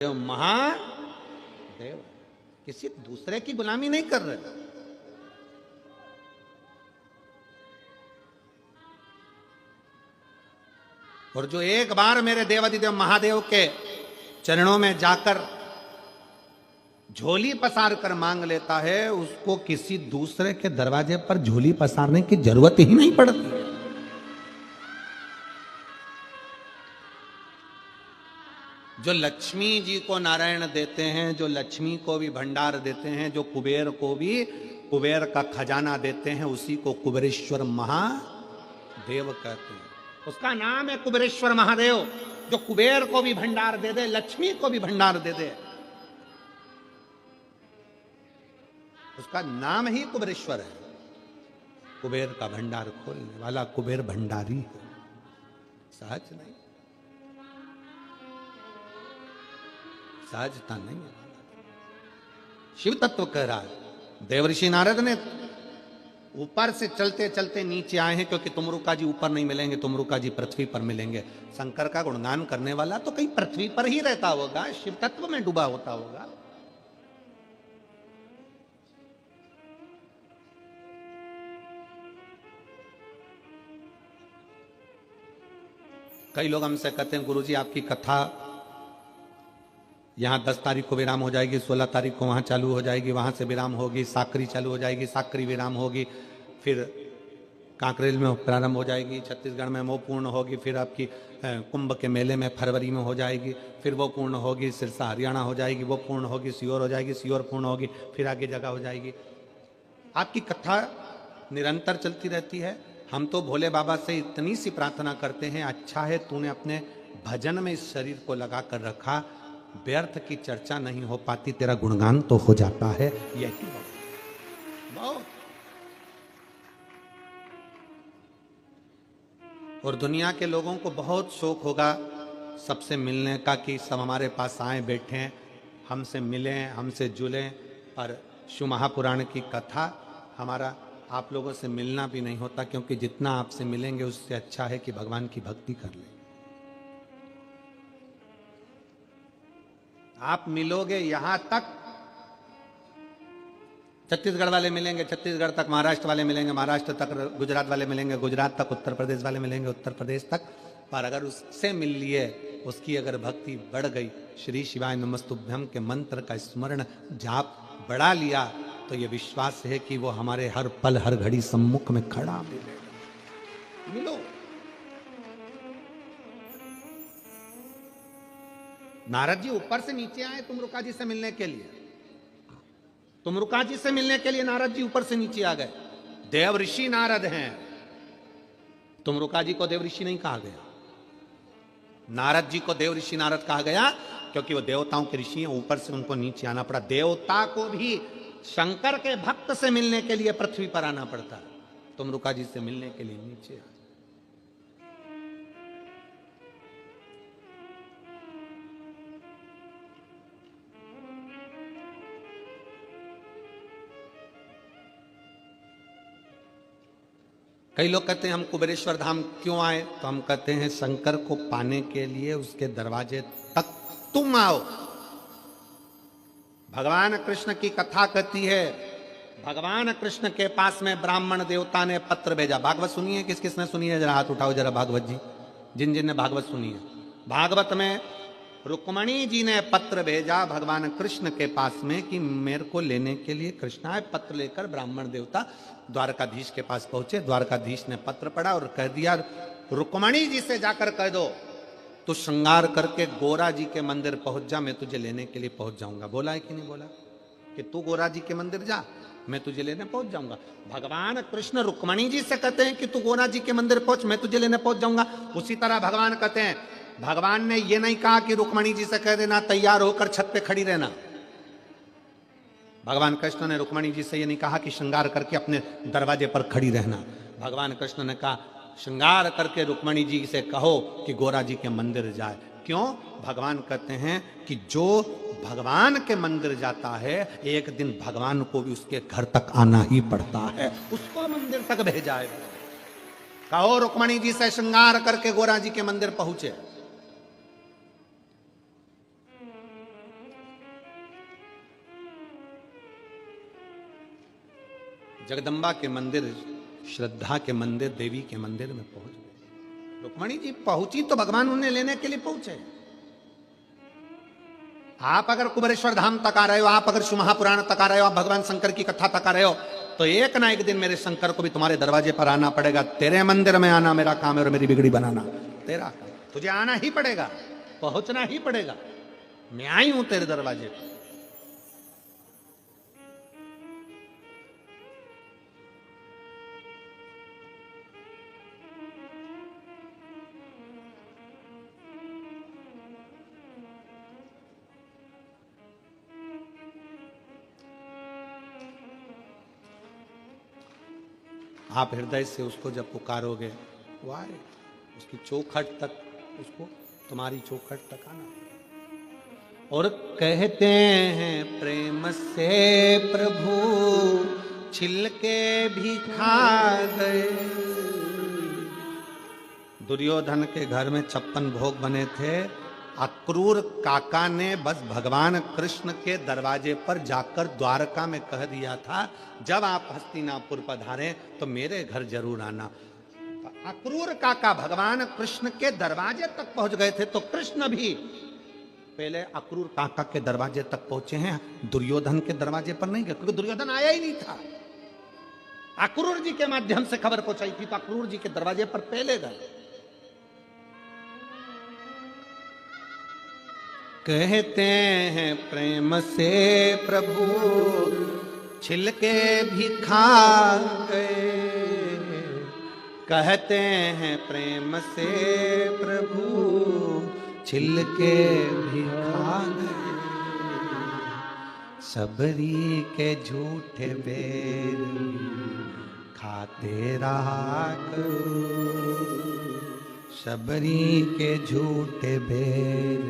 महादेव किसी दूसरे की गुलामी नहीं कर रहे। और जो एक बार मेरे देवाधिदेव महादेव के चरणों में जाकर झोली पसार कर मांग लेता है, उसको किसी दूसरे के दरवाजे पर झोली पसारने की जरूरत ही नहीं पड़ती। जो लक्ष्मी जी को नारायण देते हैं, जो लक्ष्मी को भी भंडार देते हैं, जो कुबेर को भी कुबेर का खजाना देते हैं, उसी को कुबेरेश्वर महादेव कहते हैं। उसका नाम है कुबेरेश्वर महादेव, जो कुबेर को भी भंडार दे दे, लक्ष्मी को भी भंडार दे दे। उसका नाम ही कुबेरेश्वर है। कुबेर का भंडार खोलने वाला कुबेर भंडारी है, सहज नहीं, सहजता नहीं है। शिव तत्व कह रहा है। देवर्षि नारद ने ऊपर से चलते चलते नीचे आए हैं, क्योंकि तुमरुका जी ऊपर नहीं मिलेंगे, तुमरुका जी पृथ्वी पर मिलेंगे। शंकर का गुणगान करने वाला तो कहीं पृथ्वी पर ही रहता होगा, शिव तत्व में डूबा होता होगा। कई लोग हमसे कहते हैं, गुरुजी आपकी कथा यहाँ 10 तारीख को विराम हो जाएगी, 16 तारीख को वहाँ चालू हो जाएगी, वहाँ से विराम होगी, साकरी चालू हो जाएगी, साकरी विराम होगी, फिर कांकरेल में प्रारंभ हो जाएगी, छत्तीसगढ़ में वो पूर्ण होगी, फिर आपकी कुंभ के मेले में फरवरी में हो जाएगी, फिर वो पूर्ण होगी, सिरसा हरियाणा हो जाएगी, वो पूर्ण होगी, सीहोर हो जाएगी, सीहोर पूर्ण होगी, फिर आगे जगह हो जाएगी। आपकी कथा निरंतर चलती रहती है। हम तो भोले बाबा से इतनी सी प्रार्थना करते हैं, अच्छा है तूने अपने भजन में इस शरीर को लगा कर रखा, व्यर्थ की चर्चा नहीं हो पाती, तेरा गुणगान तो हो जाता है। यही बहुत। और दुनिया के लोगों को बहुत शौक होगा सबसे मिलने का, कि सब हमारे पास आए, बैठें, हमसे मिलें, हमसे जुलें। पर शिव महापुराण की कथा, हमारा आप लोगों से मिलना भी नहीं होता, क्योंकि जितना आपसे मिलेंगे उससे अच्छा है कि भगवान की भक्ति कर लें। आप मिलोगे यहां तक, छत्तीसगढ़ वाले मिलेंगे छत्तीसगढ़ तक, महाराष्ट्र वाले मिलेंगे महाराष्ट्र तक, गुजरात वाले मिलेंगे गुजरात तक, उत्तर प्रदेश वाले मिलेंगे उत्तर प्रदेश तक। पर अगर उससे मिल लिए, उसकी अगर भक्ति बढ़ गई, श्री शिवाय नमस्तुभ्यम के मंत्र का स्मरण जाप बढ़ा लिया, तो ये विश्वास है कि वो हमारे हर पल हर घड़ी सम्मुख में खड़ा मिलेगा। मिलो। नारद जी ऊपर से नीचे आए तुमरुका जी से मिलने के लिए। तुमरुका जी से मिलने के लिए नारद जी ऊपर से नीचे आ गए। देव ऋषि नारद हैं। तुमरुका जी को देव ऋषि नहीं कहा गया, नारद जी को देव ऋषि नारद कहा गया, क्योंकि वो देवताओं के ऋषि हैं। ऊपर से उनको नीचे आना पड़ा। देवता को भी शंकर के भक्त से मिलने के लिए पृथ्वी पर आना पड़ता है, तुमरुका जी से मिलने के लिए नीचे आ। कई लोग कहते हैं हम कुबेरेश्वर धाम क्यों आए, तो हम कहते हैं शंकर को पाने के लिए उसके दरवाजे तक तुम आओ। भगवान कृष्ण की कथा कहती है, भगवान कृष्ण के पास में ब्राह्मण देवता ने पत्र भेजा। भागवत सुनिए, किस किसने सुनी है, जरा हाथ उठाओ जरा भागवत जी, जिन जिन ने भागवत सुनी है। भागवत में रुक्मणी जी ने पत्र भेजा भगवान कृष्ण के पास में कि मेरे को लेने के लिए कृष्ण आए। पत्र लेकर ब्राह्मण देवता द्वारकाधीश के पास पहुंचे। द्वारकाधीश ने पत्र पढ़ा और कह दिया, रुक्मणी जी से जाकर कह दो तू श्रृंगार करके गोरा जी के मंदिर पहुंच जा, मैं तुझे लेने के लिए पहुंच जाऊंगा। बोला है कि नहीं बोला कि तू गोरा जी के मंदिर जा, मैं तुझे लेने पहुंच जाऊंगा। भगवान कृष्ण रुक्मणी जी से कहते हैं कि तू गोरा जी के मंदिर पहुंच, मैं तुझे लेने पहुंच जाऊंगा। उसी तरह भगवान कहते हैं, भगवान ने यह नहीं कहा कि रुक्मणी जी से कह देना तैयार होकर छत पे खड़ी रहना। भगवान कृष्ण ने रुक्मणी जी से यह नहीं कहा कि श्रृंगार करके अपने दरवाजे पर खड़ी रहना। भगवान कृष्ण ने कहा श्रृंगार करके रुक्मणी जी से कहो कि गोरा जी के मंदिर जाए। क्यों? भगवान कहते हैं कि जो भगवान के मंदिर जाता है, एक दिन भगवान को भी उसके घर तक आना ही पड़ता है, उसको मंदिर तक भेजा है। कहो रुक्मणी जी से श्रृंगार करके गोरा जी के मंदिर पहुंचे। जगदम्बा के मंदिर, श्रद्धा के मंदिर, देवी के मंदिर में पहुंच गए। रुक्मणी जी पहुंची तो भगवान उन्हें लेने के लिए पहुंचे। आप अगर कुबेरेश्वर धाम तक आ रहे हो, आप अगर शिव महापुराण तक आ रहे हो, आप भगवान शंकर की कथा तक आ रहे हो, तो एक ना एक दिन मेरे शंकर को भी तुम्हारे दरवाजे पर आना पड़ेगा। तेरे मंदिर में आना मेरा काम है और मेरी बिगड़ी बनाना तेरा काम। तुझे आना ही पड़ेगा, पहुंचना ही पड़ेगा। मैं आई हूं तेरे दरवाजे पर। आप हृदय से उसको जब पुकारोगे वो आए, उसकी चौखट तक, उसको तुम्हारी चौखट तक आना। और कहते हैं प्रेम से प्रभु छिलके भी खा गए। दुर्योधन के घर में 56 भोग बने थे। अक्रूर काका ने बस भगवान कृष्ण के दरवाजे पर जाकर द्वारका में कह दिया था, जब आप हस्तिनापुर पधारें तो मेरे घर जरूर आना। तो अक्रूर काका भगवान कृष्ण के दरवाजे तक पहुंच गए थे, तो कृष्ण भी पहले अक्रूर काका के दरवाजे तक पहुंचे हैं, दुर्योधन के दरवाजे पर नहीं गए, क्योंकि दुर्योधन आया ही नहीं था। अक्रूर जी के माध्यम से खबर पहुंचाई थी, तो अक्रूर जी के दरवाजे पर पहले गए। कहते हैं प्रेम से प्रभु छिलके भी खा गए। कहते हैं प्रेम से प्रभु छिलके भी खा गए। सबरी के झूठे बेर खाते रहा करो। सबरी के झूठे बेर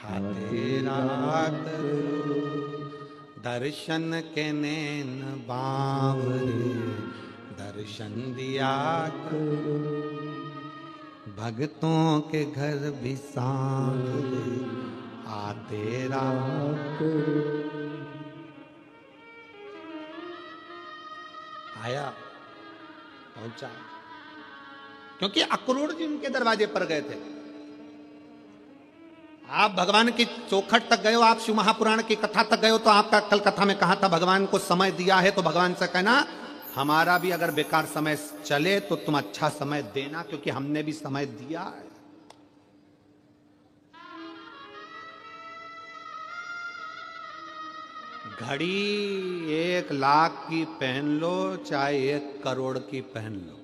तेरा दर्शन के नैन बावरे दर्शन दिया करो। भक्तों के घर भी सांग आते आया, पहुंचा, क्योंकि अक्रूर जी उनके दरवाजे पर गए थे। आप भगवान की चौखट तक गए हो, आप शिव महापुराण की कथा तक गए हो, तो आपका कल कथा में कहा था भगवान को समय दिया है, तो भगवान से कहना हमारा भी अगर बेकार समय चले तो तुम अच्छा समय देना, क्योंकि हमने भी समय दिया है। घड़ी 1 लाख की पहन लो चाहे 1 करोड़ की पहन लो,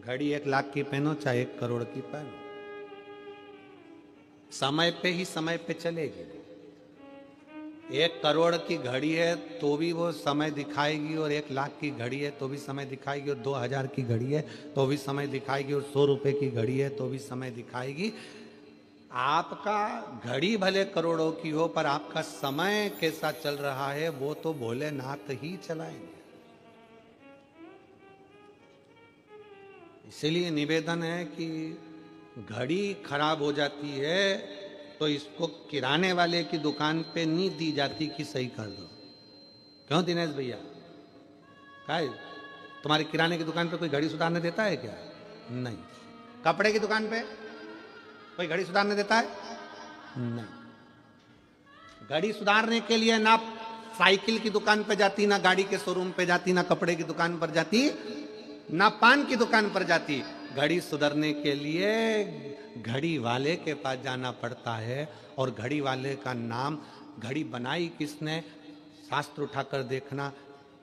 घड़ी 1 लाख की पहनो चाहे 1 करोड़ की पहनो, समय पे ही समय पे चलेगी। 1 करोड़ की घड़ी है तो भी वो समय दिखाएगी, और 1 लाख की घड़ी है तो भी समय दिखाएगी, और 2000 की घड़ी है तो भी समय दिखाएगी, और 100 रुपए की घड़ी है तो भी समय दिखाएगी। आपका घड़ी भले करोड़ों की हो, पर आपका समय कैसा चल रहा है वो तो भोलेनाथ ही चलाएंगे। इसीलिए निवेदन है कि घड़ी खराब हो जाती है तो इसको किराने वाले की दुकान पे नहीं दी जाती कि सही कर दो। क्यों दिनेश भैया, क्या तुम्हारी किराने की दुकान पे कोई घड़ी सुधारने देता है क्या? नहीं। कपड़े की दुकान पे कोई घड़ी सुधारने देता है? नहीं। घड़ी सुधारने के लिए ना साइकिल की दुकान पे जाती, ना गाड़ी के शोरूम पे जाती, ना कपड़े की दुकान पर जाती, ना पान की दुकान पर जाती। घड़ी सुधरने के लिए घड़ी वाले के पास जाना पड़ता है, और घड़ी वाले का नाम, घड़ी बनाई किसने, शास्त्र उठाकर देखना,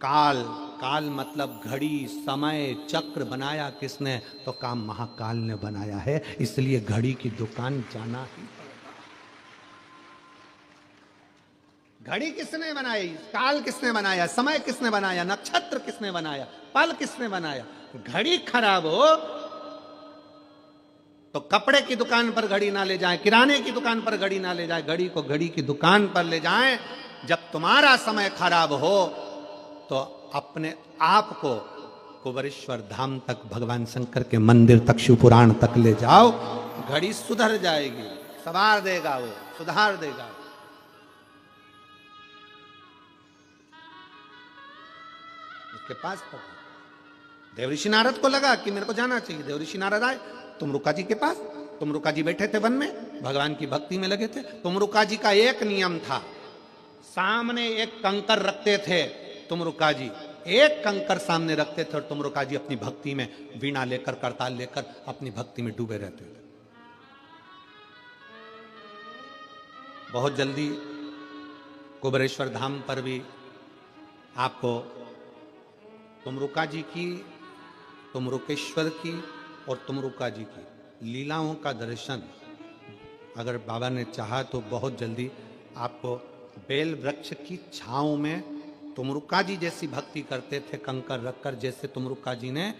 काल, काल मतलब घड़ी, समय, चक्र बनाया किसने, तो काम महाकाल ने बनाया है। इसलिए घड़ी की दुकान जाना ही पड़ेगा। घड़ी किसने बनाई, काल किसने बनाया, समय किसने बनाया, नक्षत्र किसने बनाया, पल किसने बनाया। घड़ी खराब हो तो कपड़े की दुकान पर घड़ी ना ले जाएं, किराने की दुकान पर घड़ी ना ले जाएं, घड़ी को घड़ी की दुकान पर ले जाएं। जब तुम्हारा समय खराब हो तो अपने आप को कुबेरेश्वर धाम तक, भगवान शंकर के मंदिर तक, शिव पुराण तक ले जाओ, घड़ी सुधर जाएगी, संवार देगा वो, सुधार देगा। के पास पहुंचे। देवऋषि नारद को लगा कि मेरे को जाना चाहिए। देवऋषि नारद आए तुमरुका जी के पास। तुमरुका जी बैठे थे वन में, भगवान की भक्ति में लगे थे। तुमरुका जी का एक नियम था, सामने एक कंकर रखते थे। तुमरुका जी एक कंकर सामने रखते थे और तुमरुका जी अपनी भक्ति में वीणा लेकर, करताल लेकर अपनी भक्ति में डूबे रहते थे। बहुत जल्दी कुबेरेश्वर धाम पर भी आपको तुमरुका जी की, तुमरुकेश्वर की और तुमरुका जी की लीलाओं का दर्शन अगर बाबा ने चाहा तो बहुत जल्दी आपको बेल वृक्ष की छांव में तुमरुका जी जैसी भक्ति करते थे, कंकर रखकर, जैसे तुमरुका जी ने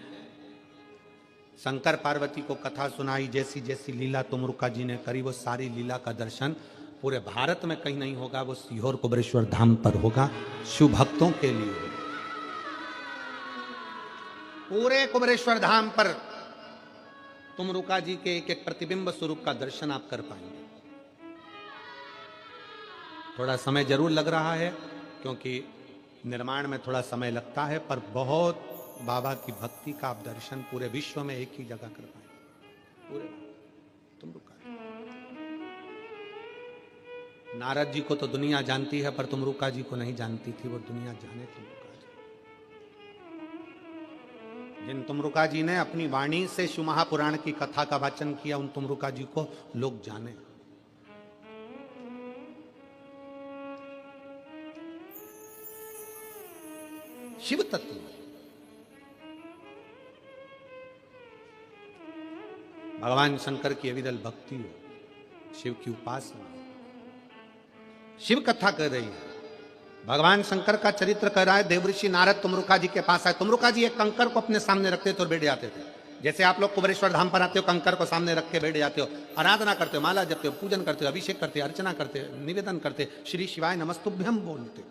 शंकर पार्वती को कथा सुनाई, जैसी जैसी लीला तुमरुका जी ने करी, वो सारी लीला का दर्शन पूरे भारत में कहीं नहीं होगा, वो सीहोर कुबेरेश्वर धाम पर होगा, शिव भक्तों के लिए होगा। पूरे कुबेरेश्वर धाम पर तुमरुका जी के एक एक प्रतिबिंब स्वरूप का दर्शन आप कर पाएंगे। थोड़ा समय जरूर लग रहा है क्योंकि निर्माण में थोड़ा समय लगता है, पर बहुत बाबा की भक्ति का आप दर्शन पूरे विश्व में एक ही जगह कर पाएंगे। पूरे तुमरुका नारद जी को तो दुनिया जानती है, पर तुमरुका जी को नहीं जानती थी, वो दुनिया जाने तुमरुका जी। जिन तुमरुका जी ने अपनी वाणी से शिव महापुराण की कथा का वाचन किया, उन तुमरुका जी को लोग जाने। शिव तत्व, भगवान शंकर की अविरल भक्ति हो, शिव की उपासना, शिव कथा कर रही है, भगवान शंकर का चरित्र कर रहा है। देवऋषि नारद तुमरुका जी के पास आए। तुमरुका जी एक कंकर को अपने सामने रखते थे और बैठ जाते थे। जैसे आप लोग कुबेरेश्वर धाम पर आते हो, कंकर को सामने रख के बैठ जाते हो, आराधना करते हो, माला जपते हो, पूजन करते हो, अभिषेक करते हो, अर्चना करते हो, निवेदन करते, श्री शिवाय नमस्तुभ्यम बोलते।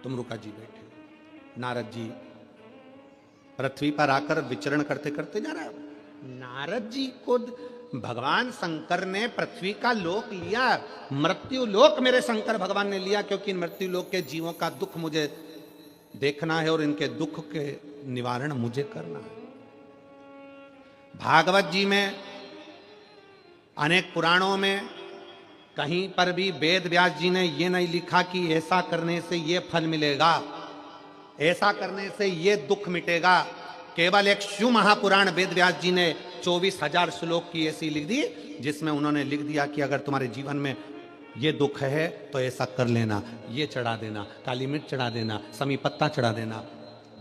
तुमरुका जी बैठे, नारद जी पृथ्वी पर आकर विचरण करते करते जा रहा है। नारद जी को भगवान शंकर ने पृथ्वी का लोक लिया, मृत्यु लोक मेरे शंकर भगवान ने लिया, क्योंकि मृत्यु लोक के जीवों का दुख मुझे देखना है और इनके दुख के निवारण मुझे करना है। भागवत जी में, अनेक पुराणों में कहीं पर भी वेद व्यास जी ने ये नहीं लिखा कि ऐसा करने से ये फल मिलेगा, ऐसा करने से ये दुख मिटेगा। केवल एक शिव महापुराण वेद व्यास जी ने 24,000 श्लोक की ऐसी लिख दी, जिसमें उन्होंने लिख दिया कि अगर तुम्हारे जीवन में ये दुख है तो ऐसा कर लेना, ये चढ़ा देना, काली मिर्च चढ़ा देना, समी पत्ता चढ़ा देना,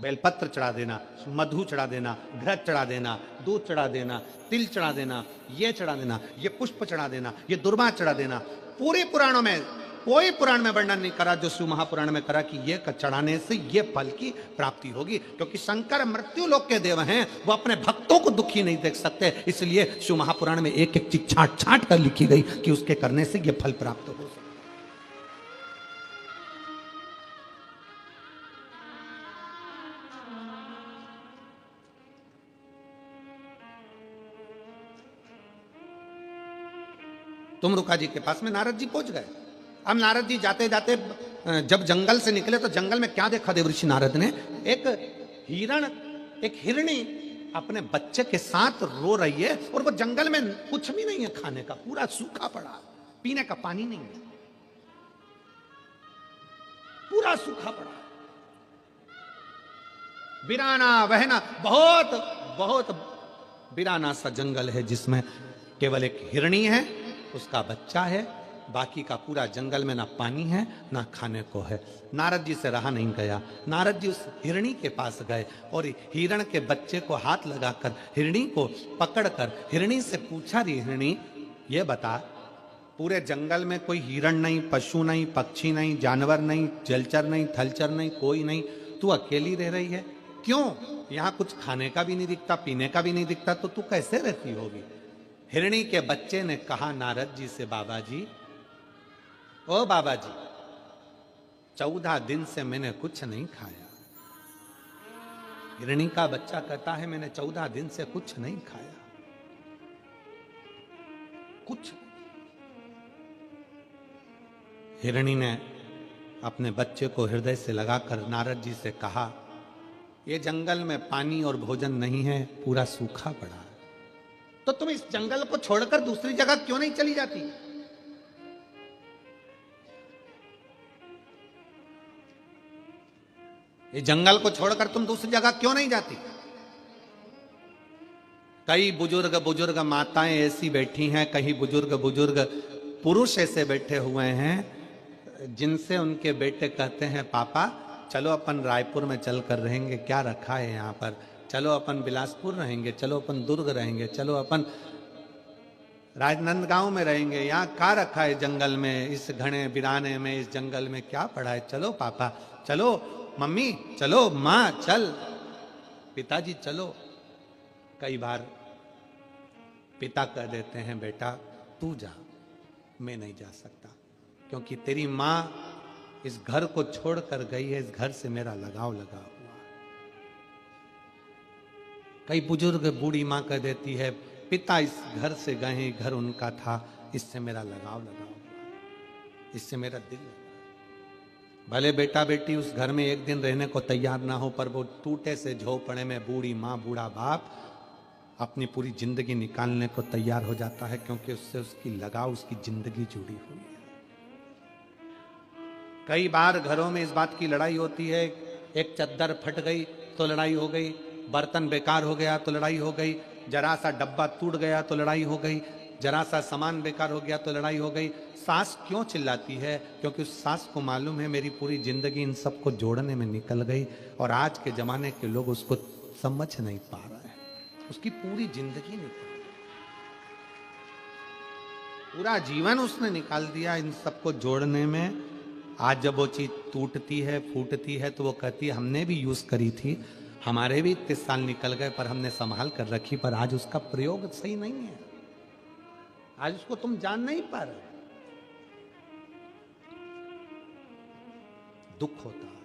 बेलपत्र चढ़ा देना, मधु चढ़ा देना, घृत चढ़ा देना, दूध चढ़ा देना, तिल चढ़ा देना, ये चढ़ा देना, ये पुष्प चढ़ा देना, ये दुर्वा चढ़ा देना। पूरे पुराणों में कोई पुराण में वर्णन नहीं करा जो शिव महापुराण में करा कि ये चढ़ाने से ये फल की प्राप्ति होगी, क्योंकि शंकर मृत्यु लोक के देव हैं, वो अपने भक्तों को दुखी नहीं देख सकते। इसलिए शिव महापुराण में एक एक चीज छांट छांट कर लिखी गई कि उसके करने से ये फल प्राप्त हो। तुमरुका जी के पास में नारद जी पहुंच गए। अब नारद जी जाते जाते जब जंगल से निकले तो जंगल में क्या देखा देवऋषि नारद ने? एक हिरण, एक हिरणी अपने बच्चे के साथ रो रही है, और वो जंगल में कुछ भी नहीं है खाने का, पूरा सूखा पड़ा, पीने का पानी नहीं है, पूरा सूखा पड़ा, वीराना वहना, बहुत बहुत वीराना सा जंगल है, जिसमें केवल एक हिरणी है, उसका बच्चा है, बाकी का पूरा जंगल में ना पानी है ना खाने को है। नारद जी से रहा नहीं गया। नारद जी उस हिरणी के पास गए और हिरण के बच्चे को हाथ लगाकर हिरणी को पकड़कर हिरणी से पूछा, री हिरणी ये बता, पूरे जंगल में कोई हिरण नहीं, पशु नहीं, पक्षी नहीं, जानवर नहीं, जलचर नहीं, थलचर नहीं, कोई नहीं, तू अकेली रह रही है, क्यों? यहाँ कुछ खाने का भी नहीं दिखता, पीने का भी नहीं दिखता, तो तू कैसे रहती होगी? हिरणी के बच्चे ने कहा नारद जी से, बाबा जी, ओ बाबा जी, 14 दिन से मैंने कुछ नहीं खाया, हिरणी का बच्चा कहता है मैंने 14 दिन से कुछ नहीं खाया, कुछ। हिरणी ने अपने बच्चे को हृदय से लगाकर नारद जी से कहा, ये जंगल में पानी और भोजन नहीं है, पूरा सूखा पड़ा है, तो तुम इस जंगल को छोड़कर दूसरी जगह क्यों नहीं चली जाती? ये जंगल को छोड़कर तुम दूसरी जगह क्यों नहीं जाती? कई बुजुर्ग बुजुर्ग माताएं ऐसी बैठी हैं, कई बुजुर्ग बुजुर्ग पुरुष ऐसे बैठे हुए हैं जिनसे उनके बेटे कहते हैं पापा चलो अपन रायपुर में चलकर रहेंगे, क्या रखा है यहाँ पर, चलो अपन बिलासपुर रहेंगे, चलो अपन दुर्ग रहेंगे, चलो अपन राजनांदगांव में रहेंगे, यहाँ क्या रखा है जंगल में, इस घने बिराने में, इस जंगल में क्या पड़ा है, चलो पापा, चलो मम्मी, चलो माँ, चल पिताजी चलो। कई बार पिता कह देते हैं बेटा तू जा, मैं नहीं जा सकता, क्योंकि तेरी माँ इस घर को छोड़कर गई है, इस घर से मेरा लगाव लगा हुआ। कई बुजुर्ग बूढ़ी माँ कह देती है पिता इस घर से गए, घर उनका था, इससे मेरा लगाव लगा हुआ, इससे मेरा दिल लगा। भले बेटा बेटी उस घर में एक दिन रहने को तैयार ना हो, पर वो टूटे से झोपड़े में बूढ़ी माँ बूढ़ा बाप अपनी पूरी जिंदगी निकालने को तैयार हो जाता है, क्योंकि उससे उसकी लगाव, उसकी जिंदगी जुड़ी हुई है। कई बार घरों में इस बात की लड़ाई होती है, एक चद्दर फट गई तो लड़ाई हो गई, बर्तन बेकार हो गया तो लड़ाई हो गई, जरा सा डब्बा टूट गया तो लड़ाई हो गई, जरा सा सामान बेकार हो गया तो लड़ाई हो गई। सास क्यों चिल्लाती है? क्योंकि उस सास को मालूम है मेरी पूरी जिंदगी इन सबको जोड़ने में निकल गई, और आज के जमाने के लोग उसको समझ नहीं पा रहे हैं, उसकी पूरी जिंदगी निकल गई, पूरा जीवन उसने निकाल दिया इन सबको जोड़ने में। आज जब वो चीज टूटती है, फूटती है, तो वो कहती है हमने भी यूज करी थी, हमारे भी 30 साल निकल गए, पर हमने संभाल कर रखी, पर आज उसका प्रयोग सही नहीं है, आज उसको तुम जान नहीं पा रहे। दुख होता है,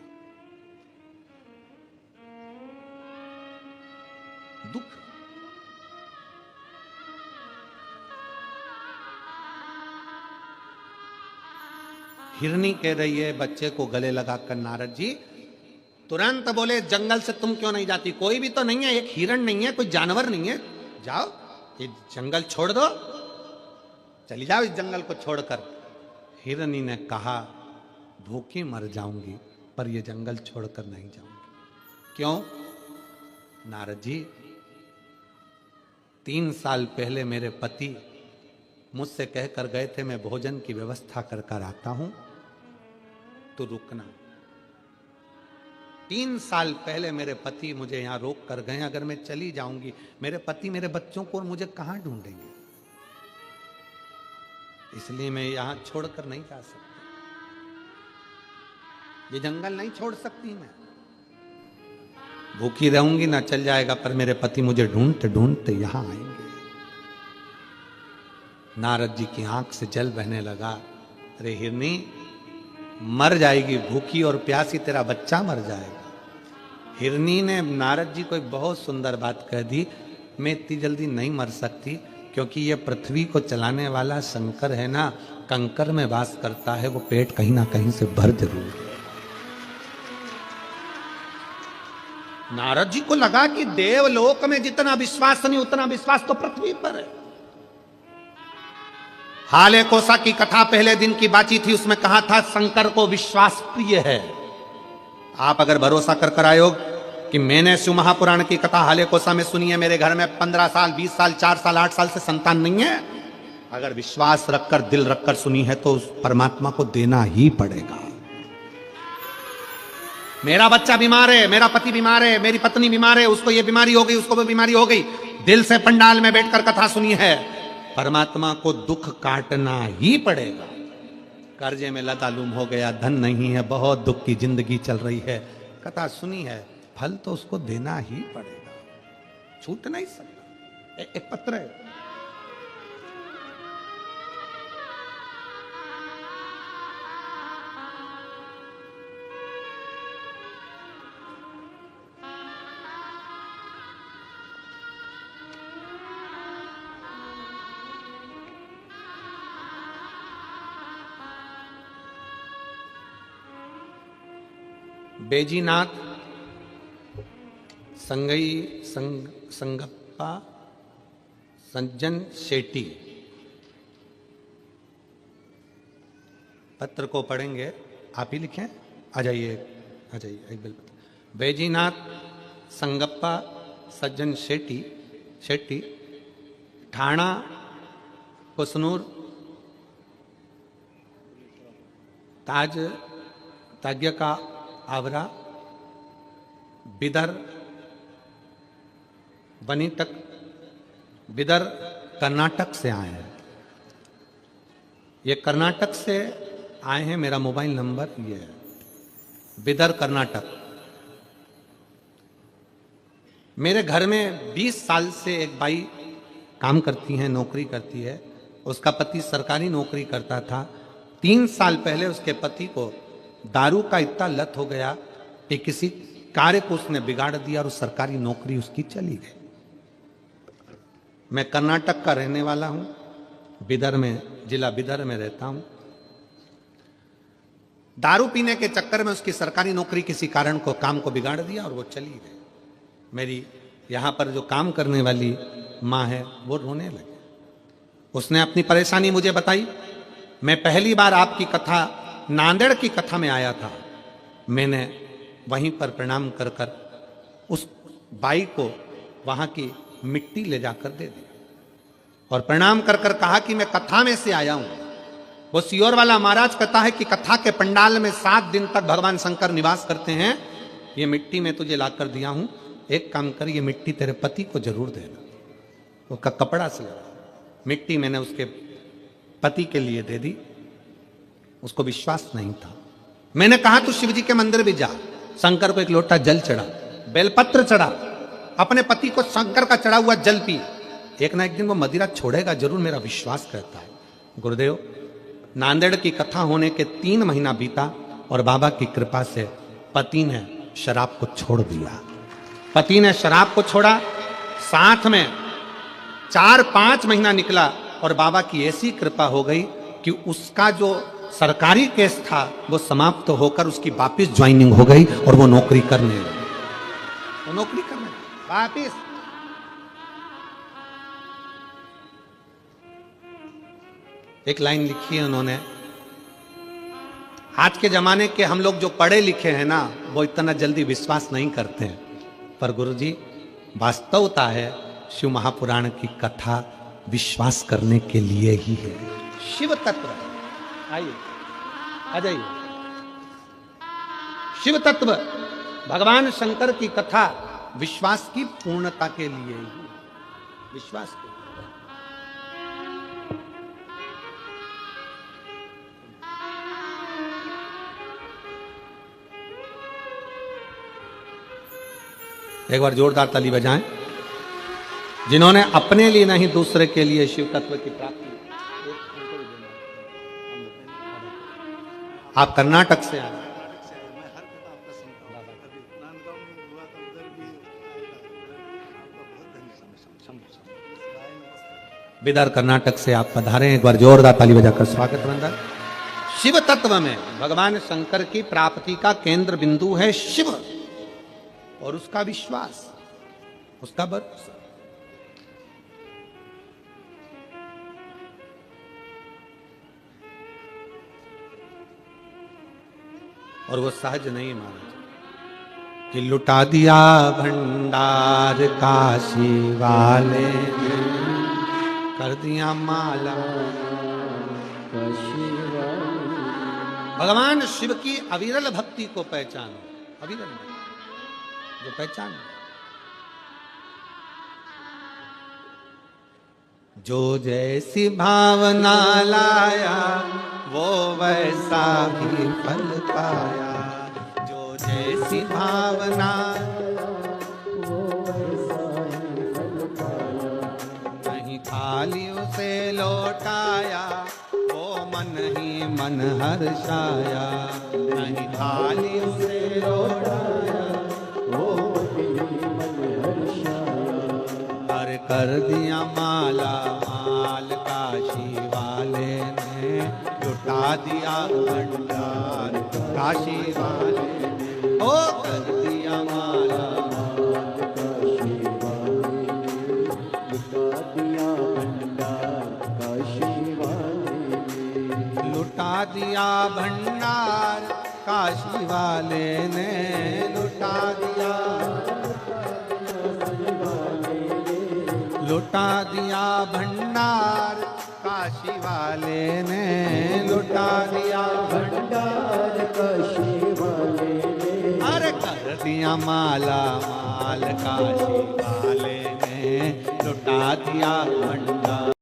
दुख। हिरनी कह रही है बच्चे को गले लगाकर नारद जी, तुरंत बोले जंगल से तुम क्यों नहीं जाती, कोई भी तो नहीं है, एक हिरण नहीं है, कोई जानवर नहीं है, जाओ ये जंगल छोड़ दो, चली जाओ इस जंगल को छोड़कर। हिरनी ने कहा भूखी मर जाऊंगी, पर ये जंगल छोड़कर नहीं जाऊंगी। क्यों? नारद जी 3 साल पहले मेरे पति मुझसे कहकर गए थे मैं भोजन की व्यवस्था कर कर आता हूं, तो रुकना। 3 साल पहले मेरे पति मुझे यहां रोक कर गए, अगर मैं चली जाऊंगी मेरे पति मेरे बच्चों को और मुझे कहां ढूंढेंगे, इसलिए मैं यहां छोड़कर नहीं जा सकती, ये जंगल नहीं छोड़ सकती मैं, भूखी रहूंगी ना चल जाएगा, पर मेरे पति मुझे ढूंढते ढूंढते यहां आएंगे। नारद जी की आंख से जल बहने लगा, अरे हिरनी मर जाएगी भूखी और प्यासी, तेरा बच्चा मर जाएगा। हिरनी ने नारद जी को एक बहुत सुंदर बात कह दी, मैं इतनी जल्दी नहीं मर सकती, क्योंकि ये पृथ्वी को चलाने वाला शंकर है ना, कंकर में वास करता है, वो पेट कहीं ना कहीं से भर जरूर है। नारद जी को लगा कि देवलोक में जितना विश्वास नहीं उतना विश्वास तो पृथ्वी पर है। हाले कोसा की कथा पहले दिन की बाची थी, उसमें कहा था शंकर को विश्वास प्रिय है। आप अगर भरोसा कर कर आए हो कि मैंने शिव महापुराण की कथा हाले कोसा में सुनी है, मेरे घर में 15 साल 20 साल 4 साल 8 साल से संतान नहीं है, अगर विश्वास रखकर दिल रखकर सुनी है तो उस परमात्मा को देना ही पड़ेगा। मेरा बच्चा बीमार है, मेरा पति बीमार है, मेरी पत्नी बीमार है, उसको ये बीमारी हो गई, उसको वो बीमारी हो गई, दिल से पंडाल में बैठकर कथा सुनी है, परमात्मा को दुख काटना ही पड़ेगा। कर्जे में लतालूम हो गया, धन नहीं है, बहुत दुख की जिंदगी चल रही है, कथा सुनी है, फल तो उसको देना ही पड़ेगा, छूट नहीं सकता। एक पत्र है, बैजीनाथ संगप्पा सज्जन शेट्टी। पत्र को पढ़ेंगे, आप ही लिखें। आ जाइए एक बिल। बैजीनाथ संगप्पा सज्जन शेट्टी ठाणा कुसनूर ताग्यका आवरा बिदर बनीटक बिदर कर्नाटक से आए हैं। ये कर्नाटक से आए हैं। मेरा मोबाइल नंबर ये है, बिदर कर्नाटक। मेरे घर में 20 साल से एक बाई काम करती हैं, नौकरी करती है। उसका पति सरकारी नौकरी करता था। 3 साल पहले उसके पति को दारू का इतना लत हो गया कि किसी कार्य को उसने बिगाड़ दिया और उस सरकारी नौकरी उसकी चली गई। मैं कर्नाटक का रहने वाला हूं, बिदर में, जिला बिदर में रहता हूं। दारू पीने के चक्कर में उसकी सरकारी नौकरी किसी कारण को काम को बिगाड़ दिया और वो चली गई। मेरी यहां पर जो काम करने वाली माँ है वो रोने लगी। उसने अपनी परेशानी मुझे बताई। मैं पहली बार आपकी कथा नांदेड़ की कथा में आया था। मैंने वहीं पर प्रणाम कर कर उस बाई को वहां की मिट्टी ले जाकर दे दी और प्रणाम कर कर कहा कि मैं कथा में से आया हूं। वो सियोर वाला महाराज कहता है कि कथा के पंडाल में 7 दिन तक भगवान शंकर निवास करते हैं। ये मिट्टी मैं तुझे लाकर दिया हूं, एक काम कर, ये मिट्टी तेरे पति को जरूर देना। उसका कपड़ा सिला मिट्टी मैंने उसके पति के लिए दे दी। उसको विश्वास नहीं था। मैंने कहा तू शिव जी के मंदिर भी जा, शंकर को एक लोटा जल चढ़ा, बेलपत्र चढ़ा, अपने पति को शंकर का चढ़ा हुआ जल पी। एक ना एक दिन वो मदिरा छोड़ेगा जरूर, मेरा विश्वास करता है। गुरुदेव, नांदेड़ की कथा होने के 3 महीना बीता और बाबा की कृपा से पति ने शराब को छोड़ दिया। पति ने शराब को छोड़ा, साथ में 4-5 महीना निकला और बाबा की ऐसी कृपा हो गई कि उसका जो सरकारी केस था वो समाप्त तो होकर उसकी वापिस ज्वाइनिंग हो गई और वो नौकरी करने लगी। वो नौकरी करने वापिस। एक लाइन लिखी है उन्होंने, आज के जमाने के हम लोग जो पढ़े लिखे हैं ना, वो इतना जल्दी विश्वास नहीं करते हैं, पर गुरुजी वास्तवता है शिव महापुराण की कथा विश्वास करने के लिए ही है। शिव तत्व, आइए आ जाइए। शिव तत्व भगवान शंकर की कथा विश्वास की पूर्णता के लिए ही, विश्वास के। एक बार जोरदार ताली बजाएं जिन्होंने अपने लिए नहीं दूसरे के लिए शिव तत्व की प्राप्ति। आप कर्नाटक से आए। बिदर कर्नाटक से आप पधारे। एक बार जोरदार ताली बजाकर स्वागत बंदर। शिव तत्व में भगवान शंकर की प्राप्ति का केंद्र बिंदु है शिव और उसका विश्वास, उसका भरोसा। और वो सहज नहीं माना कि लुटा दिया भंडार काशी वाले ने, कर दिया माला। भगवान शिव की अविरल भक्ति को पहचानो, अविरल जो पहचान। जो जैसी भावना लाया वो वैसा ही फल पाया। जो जैसी भावना वो वैसा ही फल पाया। नहीं खाली उसे लौटाया वो मन ही मन हर्षाया। नहीं खाली उसे लौटाया वो मन हर्षाया। हर कर दिया माला माल काशी वाले ने, लुटा दिया भंडार काशी वाले ने। ओ कर दिया माला लुटा दिया भंडार काशी वाले ने लुटा दिया भंडार काशी वाले ने लुटा दिया भंडार काशी वाले ने अरे कर दिया माला माल काशी वाले ने लुटा दिया भंडार